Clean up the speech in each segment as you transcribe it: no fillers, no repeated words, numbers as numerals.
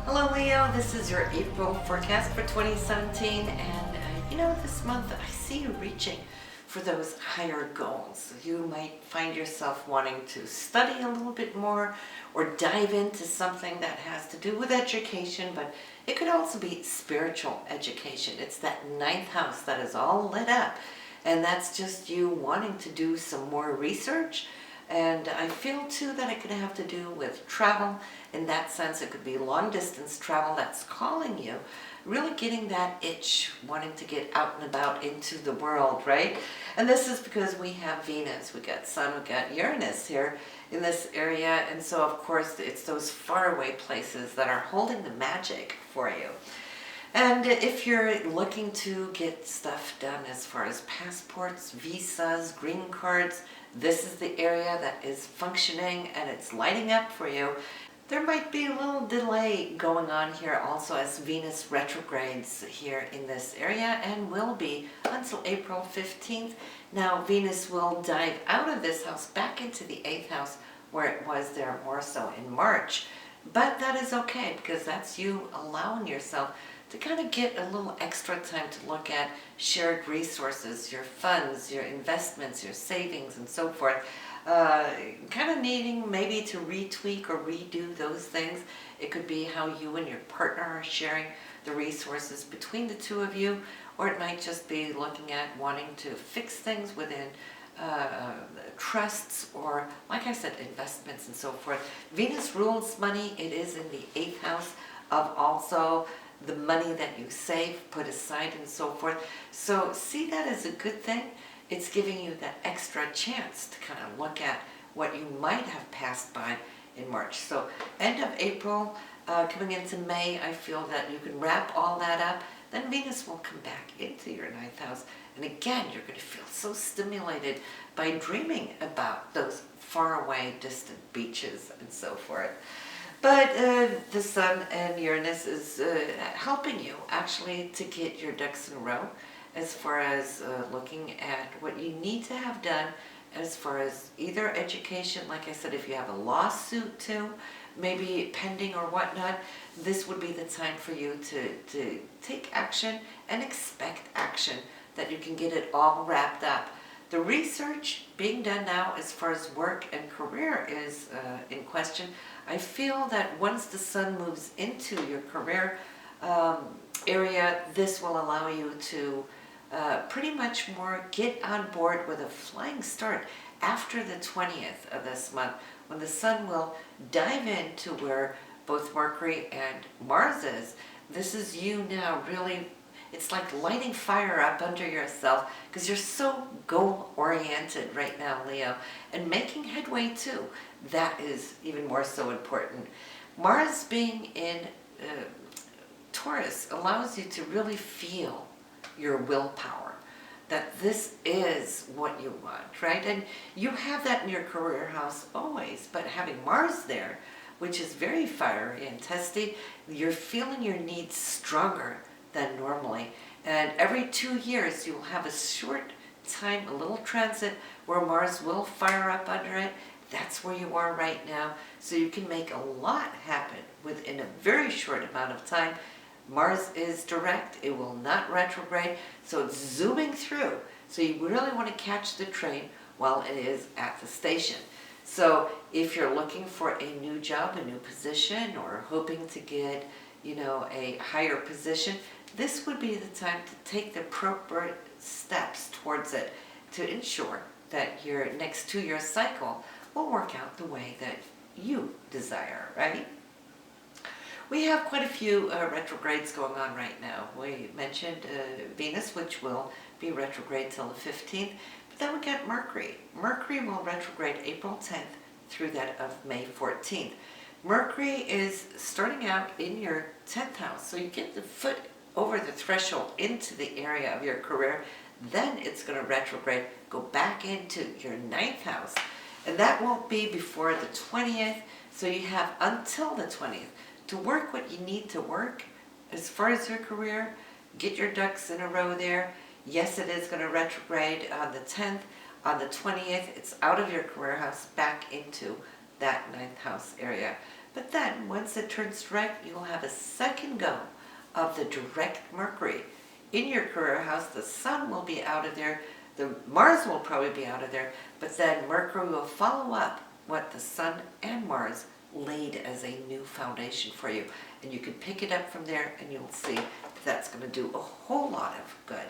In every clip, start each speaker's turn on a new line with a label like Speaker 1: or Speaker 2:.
Speaker 1: Hello Leo, this is your April forecast for 2017 and this month I see you reaching for those higher goals. You might find yourself wanting to study a little bit more or dive into something that has to do with education, but it could also be spiritual education. It's that ninth house that is all lit up, and that's just you wanting to do some more research. And I feel too that it could have to do with travel. In that sense, it could be long distance travel that's calling you, really getting that itch, wanting to get out and about into the world, right? And this is because we have Venus, we got Sun, we got Uranus here in this area. And so of course it's those faraway places that are holding the magic for you. And if you're looking to get stuff done as far as passports, visas, green cards, this is the area that is functioning and it's lighting up for you. There might be a little delay going on here also as Venus retrogrades here in this area and will be until April 15th. Now Venus will dive out of this house back into the 8th house where it was there more so in March. But that is okay because that's you allowing yourself to kind of get a little extra time to look at shared resources, your funds, your investments, your savings, and so forth. Kind of needing maybe to retweak or redo those things. It could be how you and your partner are sharing the resources between the two of you, or it might just be looking at wanting to fix things within trusts or, like I said, investments and so forth. Venus rules money. It is in the 8th house of also the money that you save, put aside, and so forth. So see that as a good thing. It's giving you that extra chance to kind of look at what you might have passed by in March. So end of April, coming into May, I feel that you can wrap all that up. Then Venus will come back into your 9th house. And again, you're going to feel so stimulated by dreaming about those faraway, distant beaches and so forth. But the Sun and Uranus is helping you actually to get your ducks in a row as far as looking at what you need to have done as far as either education, like I said, if you have a lawsuit too, maybe pending or whatnot, this would be the time for you to take action and expect action, that you can get it all wrapped up. The research being done now as far as work and career is in question. I feel that once the Sun moves into your career area, this will allow you to pretty much more get on board with a flying start after the 20th of this month, when the Sun will dive into where both Mercury and Mars is. This is you now really. It's like lighting fire up under yourself because you're so goal-oriented right now, Leo, and making headway too. That is even more so important. Mars being in Taurus allows you to really feel your willpower, that this is what you want, right? And you have that in your career house always, but having Mars there, which is very fiery and testy, you're feeling your needs stronger than normally. And every 2 years you'll have a short time, a little transit where Mars will fire up under it. That's where you are right now. So you can make a lot happen within a very short amount of time. Mars is direct, it will not retrograde, so it's zooming through. So you really want to catch the train while it is at the station. So if you're looking for a new job, a new position, or hoping to get a higher position, this would be the time to take the appropriate steps towards it to ensure that your next 2-year cycle will work out the way that you desire, right? We have quite a few retrogrades going on right now. We mentioned Venus, which will be retrograde till the 15th, but then we got Mercury. Mercury will retrograde April 10th through that of May 14th. Mercury is starting out in your 10th house, so you get the foot over the threshold into the area of your career. Then it's going to retrograde, go back into your 9th house, and that won't be before the 20th, so you have until the 20th to work what you need to work as far as your career. Get your ducks in a row there. Yes, it is going to retrograde on the 10th. On the 20th, it's out of your career house back into that 9th house area. But then, once it turns direct, you'll have a second go of the direct Mercury. In your career house, the Sun will be out of there, the Mars will probably be out of there, but then Mercury will follow up what the Sun and Mars laid as a new foundation for you. And you can pick it up from there and you'll see that's going to do a whole lot of good.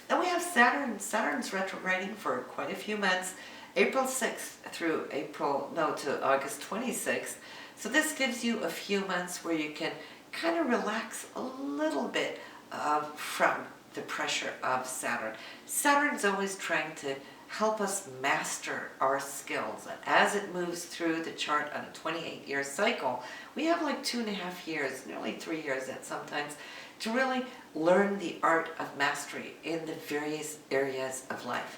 Speaker 1: Then we have Saturn. Saturn's retrograding for quite a few months, April 6th through to August 26th. So this gives you a few months where you can kind of relax a little bit from the pressure of Saturn. Saturn's always trying to help us master our skills. And as it moves through the chart on a 28-year cycle, we have like 2.5 years, nearly 3 years at sometimes, to really learn the art of mastery in the various areas of life.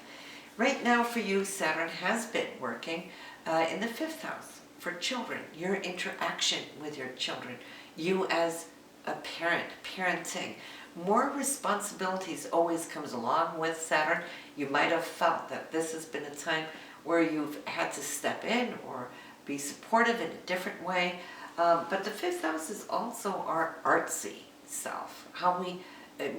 Speaker 1: Right now for you, Saturn has been working in the 5th house for children, your interaction with your children, you as a parent, parenting. More responsibilities always comes along with Saturn. You might have felt that this has been a time where you've had to step in or be supportive in a different way. But the 5th house is also our artsy self, how we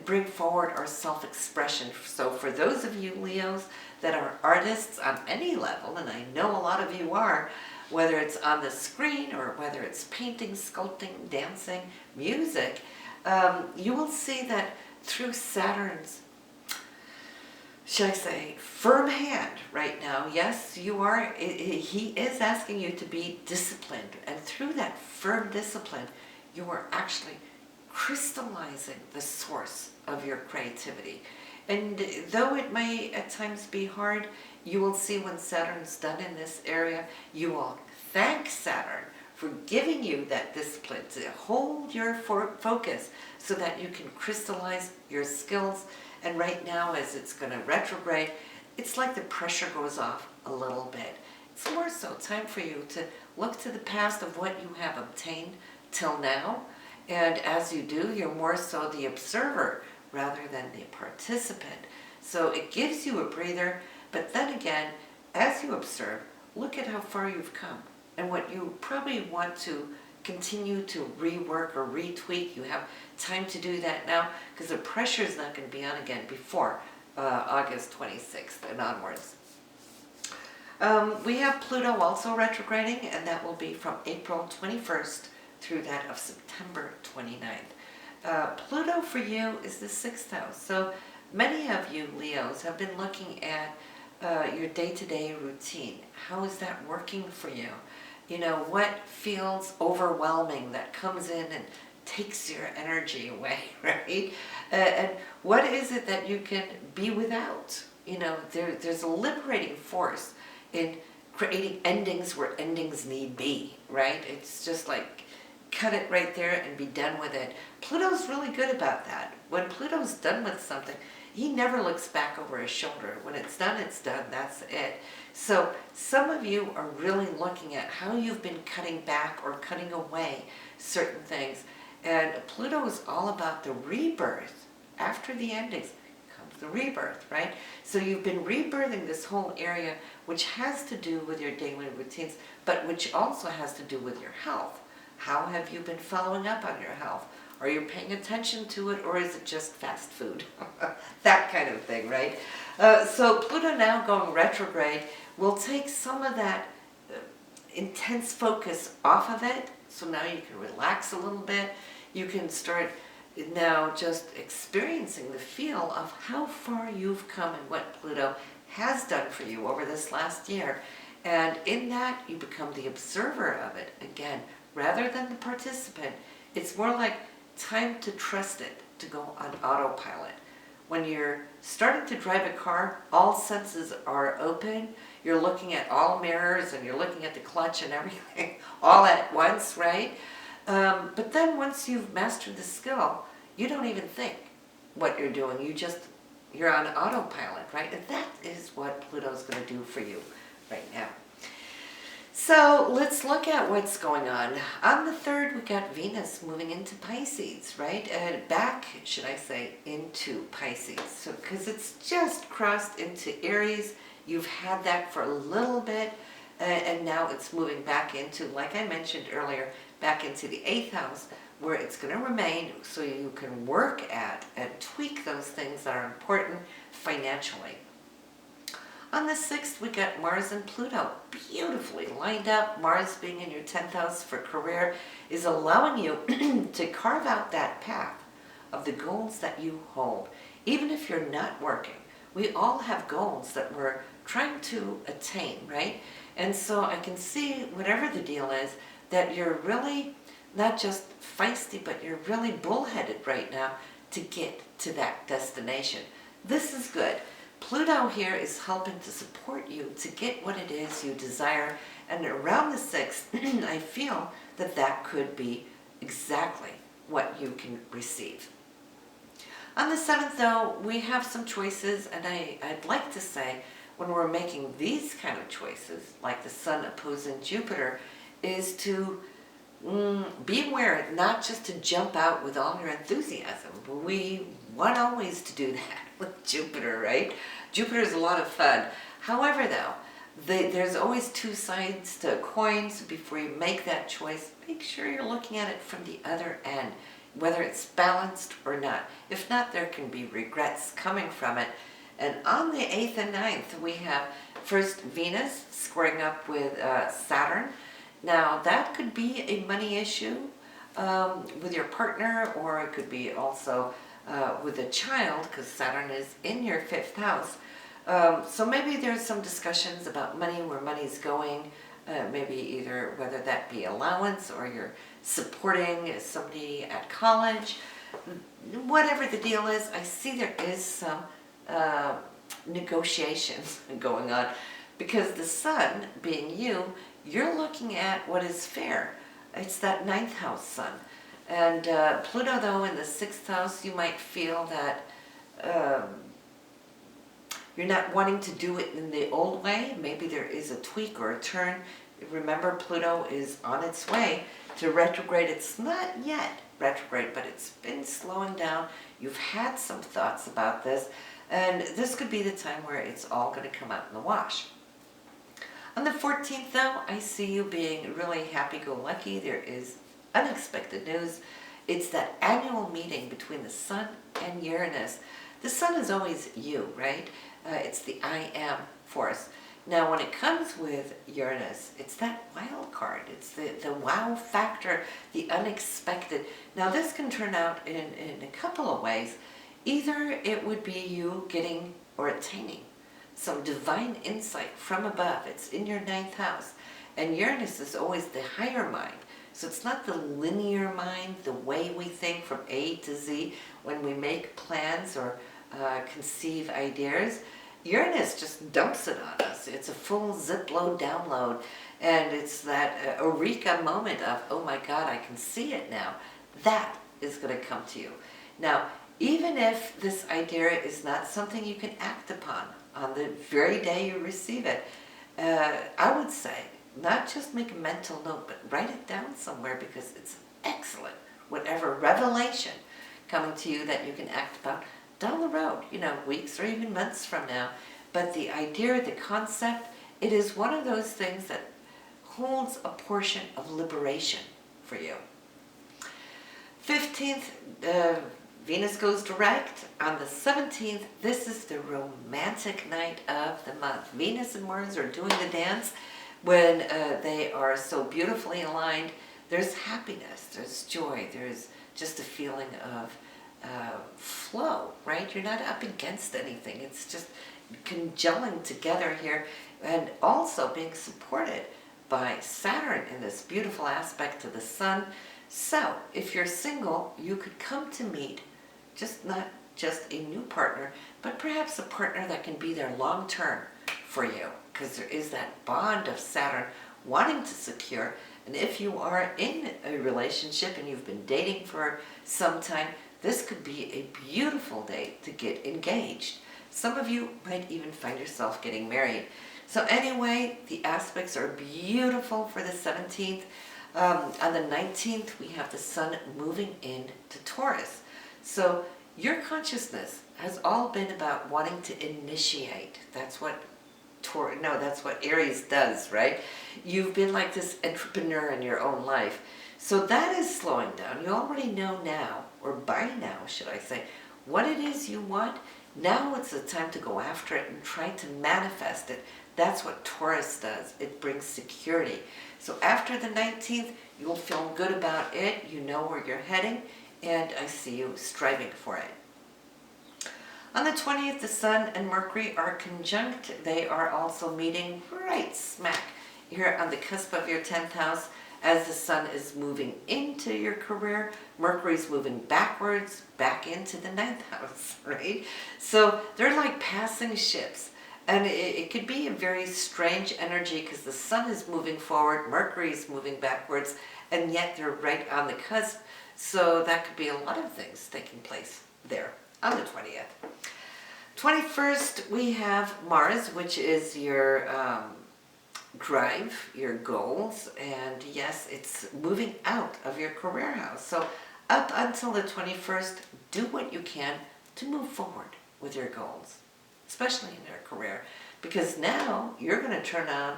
Speaker 1: bring forward our self-expression. So for those of you Leos that are artists on any level, and I know a lot of you are, whether it's on the screen or whether it's painting, sculpting, dancing, music, you will see that through Saturn's, should I say, firm hand right now, yes, you are, he is asking you to be disciplined. And through that firm discipline, you are actually crystallizing the source of your creativity. And though it may at times be hard, you will see when Saturn's done in this area, you will thank Saturn for giving you that discipline to hold your focus so that you can crystallize your skills. And right now, as it's going to retrograde, it's like the pressure goes off a little bit. It's more so time for you to look to the past of what you have obtained till now. And as you do, you're more so the observer rather than the participant. So it gives you a breather, but then again, as you observe, look at how far you've come and what you probably want to continue to rework or retweak. You have time to do that now because the pressure is not going to be on again before August 26th and onwards. We have Pluto also retrograding, and that will be from April 21st through that of September 29th. Pluto for you is the 6th house. So many of you Leos have been looking at your day-to-day routine. How is that working for you? You know, what feels overwhelming that comes in and takes your energy away, right? And what is it that you can be without? You know, there's a liberating force in creating endings where endings need be, right? It's just like, cut it right there and be done with it. Pluto's really good about that. When Pluto's done with something, he never looks back over his shoulder. When it's done, that's it. So some of you are really looking at how you've been cutting back or cutting away certain things. And Pluto is all about the rebirth. After the endings comes the rebirth, right? So you've been rebirthing this whole area, which has to do with your daily routines, but which also has to do with your health. How have you been following up on your health? Are you paying attention to it, or is it just fast food? That kind of thing, right? So Pluto now going retrograde will take some of that intense focus off of it. So now you can relax a little bit. You can start now just experiencing the feel of how far you've come and what Pluto has done for you over this last year. And in that, you become the observer of it again, rather than the participant. It's more like time to trust it, to go on autopilot. When you're starting to drive a car, all senses are open. You're looking at all mirrors and you're looking at the clutch and everything all at once, right? But then once you've mastered the skill, you don't even think what you're doing. You're on autopilot, right? And that is what Pluto's going to do for you right now. So let's look at what's going on. On the 3rd, we got Venus moving into Pisces, right? Back, should I say, into Pisces. So, because it's just crossed into Aries. You've had that for a little bit. and now it's moving back into, like I mentioned earlier, back into the 8th house, where it's going to remain so you can work at and tweak those things that are important financially. On the 6th, we got Mars and Pluto beautifully lined up. Mars being in your 10th house for career is allowing you to carve out that path of the goals that you hold. Even if you're not working, we all have goals that we're trying to attain, right? And so I can see, whatever the deal is, that you're really not just feisty, but you're really bullheaded right now to get to that destination. This is good. Pluto here is helping to support you to get what it is you desire, and around the 6th, I feel that that could be exactly what you can receive. On the 7th, though, we have some choices, and I'd like to say, when we're making these kind of choices, like the Sun opposing Jupiter, is to be aware not just to jump out with all your enthusiasm. We want always to do that with Jupiter, right? Jupiter is a lot of fun. However, though, there's always two sides to a coin, so before you make that choice, make sure you're looking at it from the other end, whether it's balanced or not. If not, there can be regrets coming from it. And on the 8th and 9th, we have first Venus squaring up with Saturn. Now, that could be a money issue with your partner, or it could be also with a child, because Saturn is in your 5th house. So maybe there's some discussions about money, where money's going, maybe either whether that be allowance or you're supporting somebody at college. Whatever the deal is, I see there is some negotiations going on, because the Sun, being you, you're looking at what is fair. It's that 9th house Sun. And Pluto, though, in the 6th house, you might feel that you're not wanting to do it in the old way. Maybe there is a tweak or a turn. Remember, Pluto is on its way to retrograde. It's not yet retrograde, but it's been slowing down. You've had some thoughts about this, and this could be the time where it's all going to come out in the wash. On the 14th, though, I see you being really happy-go-lucky. There is unexpected news. It's that annual meeting between the Sun and Uranus. The Sun is always you, right? It's the I am force. Now, when it comes with Uranus, it's that wild card. It's the wow factor, the unexpected. Now, this can turn out in a couple of ways. Either it would be you getting or attaining some divine insight from above. It's in your 9th house. And Uranus is always the higher mind. So it's not the linear mind, the way we think from A to Z when we make plans or conceive ideas. Uranus just dumps it on us. It's a full zip-load download. And it's that eureka moment of, oh my God, I can see it now. That is going to come to you. Now, even if this idea is not something you can act upon on the very day you receive it, I would say, not just make a mental note, but write it down somewhere, because it's excellent. Whatever revelation coming to you that you can act upon down the road, weeks or even months from now. But the idea, the concept, it is one of those things that holds a portion of liberation for you. 15th, Venus goes direct. On the 17th, this is the romantic night of the month. Venus and Mars are doing the dance. When they are so beautifully aligned, there's happiness, there's joy, there's just a feeling of flow, right? You're not up against anything. It's just congelling together here, and also being supported by Saturn in this beautiful aspect to the Sun. So if you're single, you could come to meet not just a new partner, but perhaps a partner that can be there long term for you, because there is that bond of Saturn wanting to secure. And if you are in a relationship and you've been dating for some time, this could be a beautiful day to get engaged. Some of you might even find yourself getting married. So anyway, the aspects are beautiful for the 17th. On the 19th, we have the Sun moving into Taurus. So your consciousness has all been about wanting to initiate. That's what No, that's what Aries does, right? You've been like this entrepreneur in your own life. So that is slowing down. You already know now, or by now, should I say, what it is you want. Now it's the time to go after it and try to manifest it. That's what Taurus does. It brings security. So after the 19th, you'll feel good about it. You know where you're heading, and I see you striving for it. On the 20th, the Sun and Mercury are conjunct. They are also meeting right smack here on the cusp of your 10th house. As the Sun is moving into your career, Mercury's moving backwards, back into the 9th house, right? So they're like passing ships. And it could be a very strange energy because the Sun is moving forward, Mercury's moving backwards, and yet they're right on the cusp. So that could be a lot of things taking place there on the 20th. 21st, we have Mars, which is your drive, your goals, and yes, it's moving out of your career house. So up until the 21st, do what you can to move forward with your goals, especially in your career, because now you're going to turn on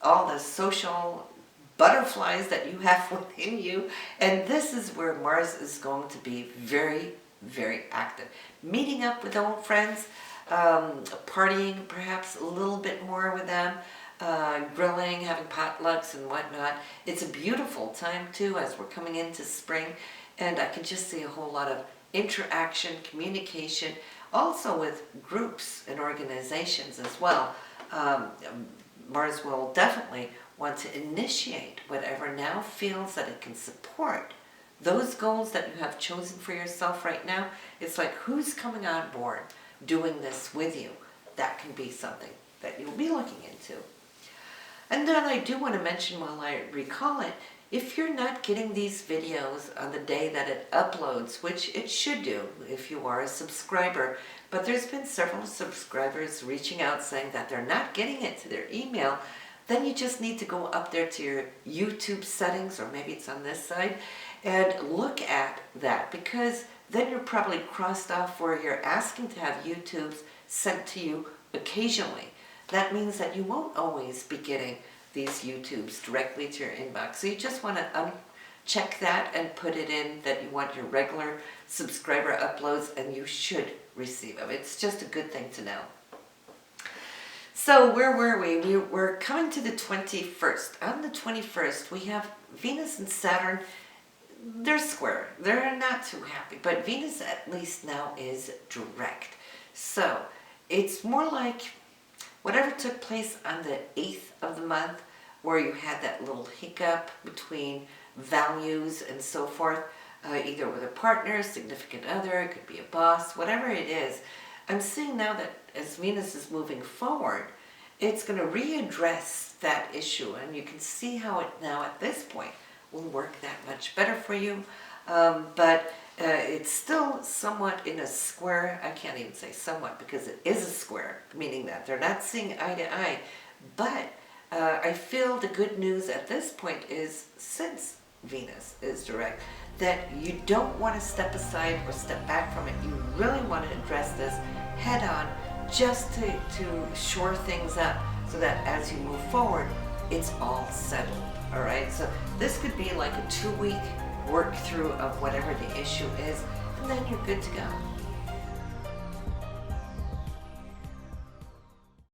Speaker 1: all the social butterflies that you have within you, and this is where Mars is going to be very, very active. Meeting up with old friends, partying perhaps a little bit more with them, grilling, having potlucks and whatnot. It's a beautiful time too as we're coming into spring, and I can just see a whole lot of interaction, communication, also with groups and organizations as well. Mars will definitely want to initiate whatever now feels that it can support those goals that you have chosen for yourself right now. It's like, who's coming on board doing this with you? That can be something that you'll be looking into. And then I do want to mention, while I recall it, if you're not getting these videos on the day that it uploads, which it should do if you are a subscriber, but there's been several subscribers reaching out saying that they're not getting it to their email, then you just need to go up there to your YouTube settings, or maybe it's on this side, and look at that, because then you're probably crossed off where you're asking to have YouTubes sent to you occasionally. That means that you won't always be getting these YouTubes directly to your inbox. So you just want to uncheck that and put it in that you want your regular subscriber uploads, and you should receive them. It's just a good thing to know. So where were we? We were coming to the 21st. On the 21st, we have Venus and Saturn. They're square. They're not too happy, but Venus at least now is direct. So it's more like whatever took place on the 8th of the month, where you had that little hiccup between values and so forth, either with a partner, significant other, it could be a boss, whatever it is. I'm seeing now that as Venus is moving forward, it's going to readdress that issue, and you can see how it now at this point will work that much better for you. But it's still somewhat in a square. I can't even say somewhat, because it is a square, meaning that they're not seeing eye to eye. But I feel the good news at this point is, since Venus is direct, that you don't want to step aside or step back from it. You really want to address this head on, just to shore things up, so that as you move forward, it's all settled. All right, so this could be like a 2-week work through of whatever the issue is, and then you're good to go.